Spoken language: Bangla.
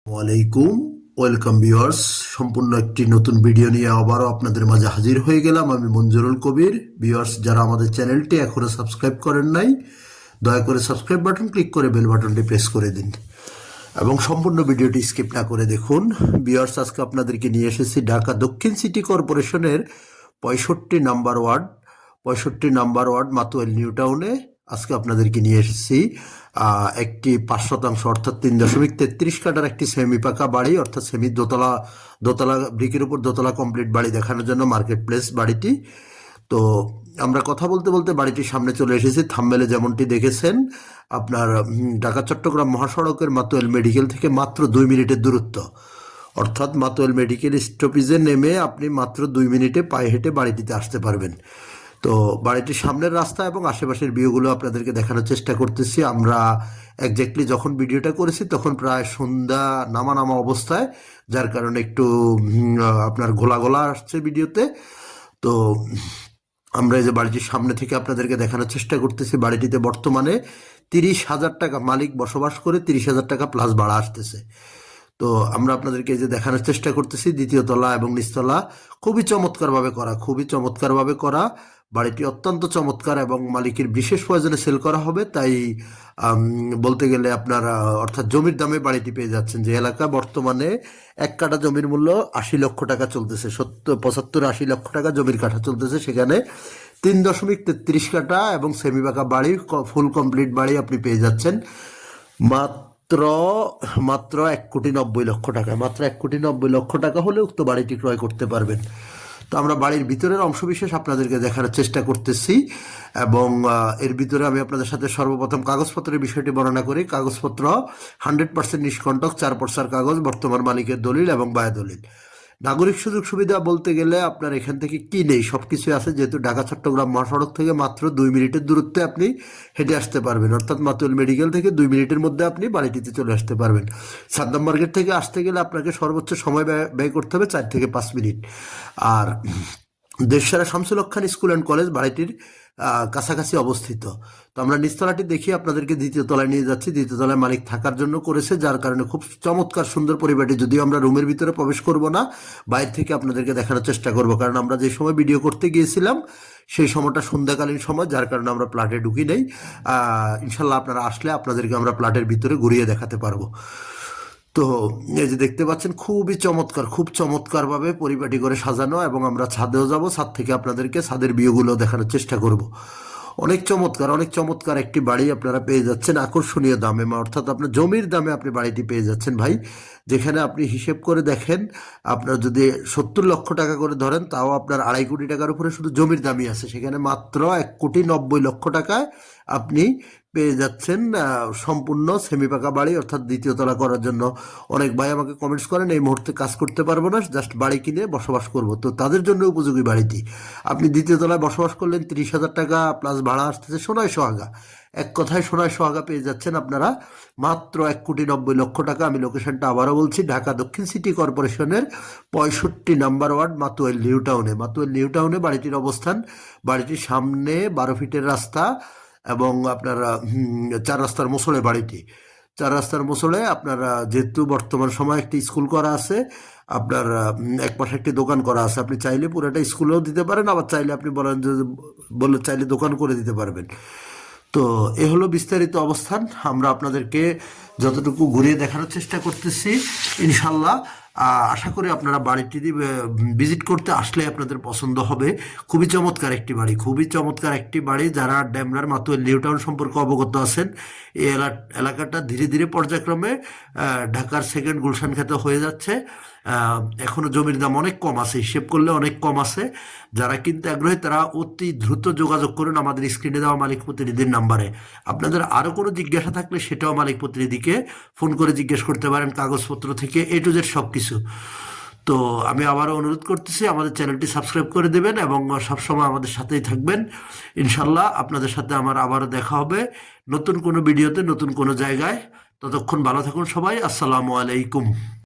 ওয়ালাইকুম ওয়েলকাম ভিউয়ার্স। সম্পূর্ণ একটি নতুন ভিডিও নিয়ে আবারও আপনাদের মাঝে হাজির হয়ে গেলাম। আমি মঞ্জুরুল কবির। ভিউয়ার্স, যারা আমাদের চ্যানেলটি এখনো সাবস্ক্রাইব করেন নাই, দয়া করে সাবস্ক্রাইব বাটন ক্লিক করে বেল বাটনটি প্রেস করে দিন এবং সম্পূর্ণ ভিডিওটি স্কিপ না করে দেখুন। ভিউয়ার্স, আজকে আপনাদেরকে নিয়ে এসেছি ঢাকা দক্ষিণ সিটি কর্পোরেশনের 65 নম্বর ওয়ার্ড মাতুয়াইল নিউ টাউনে। আজকে আপনাদেরকে নিয়ে এসেছি একটি 5% অর্থাৎ 3.33 কাঠার একটি সেমি পাকা বাড়ি, অর্থাৎ সেমি দোতলা দোতলা ব্রিকের উপর দোতলা কমপ্লিট বাড়ি দেখানোর জন্য মার্কেট প্লেস বাড়িটি। তো আমরা কথা বলতে বলতে বাড়িটির সামনে চলে এসেছি। থাম্বনেলে যেমনটি দেখেছেন, আপনার ঢাকা চট্টগ্রাম মহাসড়কের মাতুয়াইল মেডিকেল থেকে মাত্র 2 মিনিটের দূরত্ব, অর্থাৎ মাতুয়াইল মেডিকেল স্টপেজে নেমে আপনি মাত্র 2 মিনিটে পায়ে হেঁটে বাড়িটিতে আসতে পারবেন। তো বাড়িটির সামনের রাস্তা এবং আশেপাশের ভিউগুলো আপনাদেরকে দেখানোর চেষ্টা করতেছি। আমরা একজ্যাক্টলি যখন ভিডিওটা করেছি তখন প্রায় সন্ধ্যা নামা নামা অবস্থায়, যার কারণে একটু আপনার ঘোলা ঘোলা আসছে ভিডিওতে। তো আমরা এই যে বাড়িটির সামনে থেকে আপনাদেরকে দেখানোর চেষ্টা করতেছি। বাড়িটিতে বর্তমানে 30,000 টাকা মালিক বসবাস করে, 30,000 টাকা প্লাস ভাড়া আসতেছে। তো আমরা আপনাদেরকে এই যে দেখানোর চেষ্টা করতেছি দ্বিতীয় তলা এবং নিচতলা খুবই চমৎকারভাবে করা। বাড়িটি অত্যন্ত চমৎকার এবং মালিকের বিশেষ প্রয়োজনে সেল করা হবে, তাই বলতে গেলে আপনার অর্থাৎ জমির দামে বাড়িটি পেয়ে যাচ্ছেন। যে এলাকা বর্তমানে 1 কাঠা জমির মূল্য 80 লক্ষ টাকা চলতেছে, 75-80 লক্ষ টাকা জমির কাঠা চলতেছে, সেখানে 3.33 কাঠা এবং সেমি পাকা বাড়ি, ফুল কমপ্লিট বাড়ি আপনি পেয়ে যাচ্ছেন মাত্র মাত্র 1,90,00,000 টাকা। মাত্র 1,90,00,000 টাকা হলে উক্ত বাড়িটি ক্রয় করতে পারবেন। তো আমরা বাড়ির ভিতরের অংশবিশেষ আপনাদেরকে দেখানোর চেষ্টা করতেছি এবং এর ভিতরে আমি আপনাদের সাথে সর্বপ্রথম কাগজপত্রের বিষয়টি বর্ণনা করি। কাগজপত্র 100% নিষ্কণ্টক, 4 পর্সার কাগজ, বর্তমান মালিকের দলিল এবং বায়া দলিল। নাগরিক সুযোগ সুবিধা বলতে গেলে আপনার এখান থেকে কি নেই, সব কিছুই আছে। যেহেতু ঢাকা চট্টগ্রাম মহাসড়ক থেকে মাত্র 2 মিনিটের দূরত্বে আপনি হেঁটে আসতে পারবেন, অর্থাৎ মাতুয়াইল মেডিকেল থেকে 2 মিনিটের মধ্যে আপনি বাড়িটিতে চলে আসতে পারবেন। সাদ্দাম মার্কেট থেকে আসতে গেলে আপনাকে সর্বোচ্চ সময় ব্যয় করতে হবে 4 থেকে 5 মিনিট। আর দেশসারা Shamsul Haque Khan school and college বাড়িটির কাছাকাছি অবস্থিত। তো আমরা নিচতলাটি দেখি আপনাদেরকে দ্বিতীয় তলায় নিয়ে যাচ্ছি। দ্বিতীয় তলায় মালিক থাকার জন্য করেছে, যার কারণে খুব চমৎকার সুন্দর পরিবারটি। যদিও আমরা রুমের ভিতরে প্রবেশ করব না, বাইরে থেকে আপনাদেরকে দেখানোর চেষ্টা করব, কারণ আমরা যে সময় ভিডিও করতে গিয়েছিলাম সেই সময়টা সন্ধ্যাকালীন সময়, যার কারণে আমরা প্লাটে ঢুকি নেই। ইনশাল্লাহ আপনারা আসলে আপনাদেরকে আমরা প্লাটের ভিতরে ঘুরিয়ে দেখাতে পারবো। তো এই যে দেখতে পাচ্ছেন, খুব চমৎকারভাবে পরিপাটি করে সাজানো, এবং আমরা ছাদেও যাব, ছাদ থেকে আপনাদেরকে ছাদের ভিউগুলো দেখানোর চেষ্টা করব। অনেক চমৎকার একটি বাড়ি আপনারা পেয়ে যাচ্ছেন আকর্ষণীয় দামে, অর্থাৎ আপনার জমির দামে আপনি বাড়িটি পেয়ে যাচ্ছেন ভাই। যেখানে আপনি হিসেব করে দেখেন, আপনার যদি 70 লক্ষ টাকা করে ধরেন, তাও আপনার 2.5 কোটি টাকার উপরে শুধু জমির দামই আছে। সেখানে মাত্র 1,90,00,000 টাকায় আপনি পেয়ে যাচ্ছেন সম্পূর্ণ সেমি পাকা বাড়ি, অর্থাৎ দ্বিতীয় তলা করার জন্য। অনেক ভাই আমাকে কমেন্টস করেন এই মুহূর্তে কাজ করতে পারবো না, জাস্ট বাড়ি কিনে বসবাস করব। তো তাদের জন্য উপযোগী বাড়িটি। আপনি দ্বিতীয় তলায় বসবাস করলেন, 30,000 টাকা প্লাস ভাড়া আসতেছে, সোনায় সোহাগা। এক কথায় সোনায় সোহাগা পেয়ে যাচ্ছেন আপনারা মাত্র 1,90,00,000 টাকা। আমি লোকেশনটা আবারও বলছি, ঢাকা দক্ষিণ সিটি কর্পোরেশনের 65 নম্বর ওয়ার্ড মাতুয়াইল নিউ টাউনে বাড়িটির অবস্থান। বাড়িটির সামনে 12 ফিটের রাস্তা এবং আপনার 4 রাস্তার মোছড়ে বাড়িটি। 4 রাস্তার মোছড়ে আপনারা, যেহেতু বর্তমান সময় একটি স্কুল করা আছে, আপনার এক পাশে একটি দোকান করা আছে, আপনি চাইলে পুরোটা স্কুলেও দিতে পারেন, আবার চাইলে আপনি চাইলে দোকান করে দিতে পারবেন। তো এ হলো বিস্তারিত অবস্থান। আমরা আপনাদেরকে যতটুকু ঘুরিয়ে দেখানোর চেষ্টা করতেছি, ইনশাল্লাহ আশা করি আপনারা বাড়িটি ভিজিট করতে আসলে আপনাদের পছন্দ হবে। খুবই চমৎকার একটি বাড়ি। যারা ডেমরার মাতুয়াইল নিউ টাউন সম্পর্কে অবগত আছেন, এই এলাকাটা ধীরে ধীরে পর্যায়ক্রমে ঢাকার সেকেন্ড গুলশান খ্যাত হয়ে যাচ্ছে। এখনো জমির দাম অনেক কম আছে, হিসেব করলে অনেক কম আছে। যারা কিনতে আগ্রহী তারা অতি দ্রুত যোগাযোগ করুন আমাদের স্ক্রিনে দেওয়া মালিক প্রতিনিধির নাম্বারে। আপনাদের আরও কোনো জিজ্ঞাসা থাকলে সেটাও মালিক প্রতিনিধিকে ফোন করে জিজ্ঞেস করতে পারেন, কাগজপত্র থেকে A to Z সব কিছু। তো আমি আবারও অনুরোধ করতেছি, আমাদের চ্যানেলটি সাবস্ক্রাইব করে দেবেন এবং সবসময় আমাদের সাথেই থাকবেন। ইনশাল্লাহ আপনাদের সাথে আমার আবারও দেখা হবে নতুন কোনো ভিডিওতে, নতুন কোনো জায়গায়। ততক্ষণ ভালো থাকুন সবাই। আসসালামু আলাইকুম।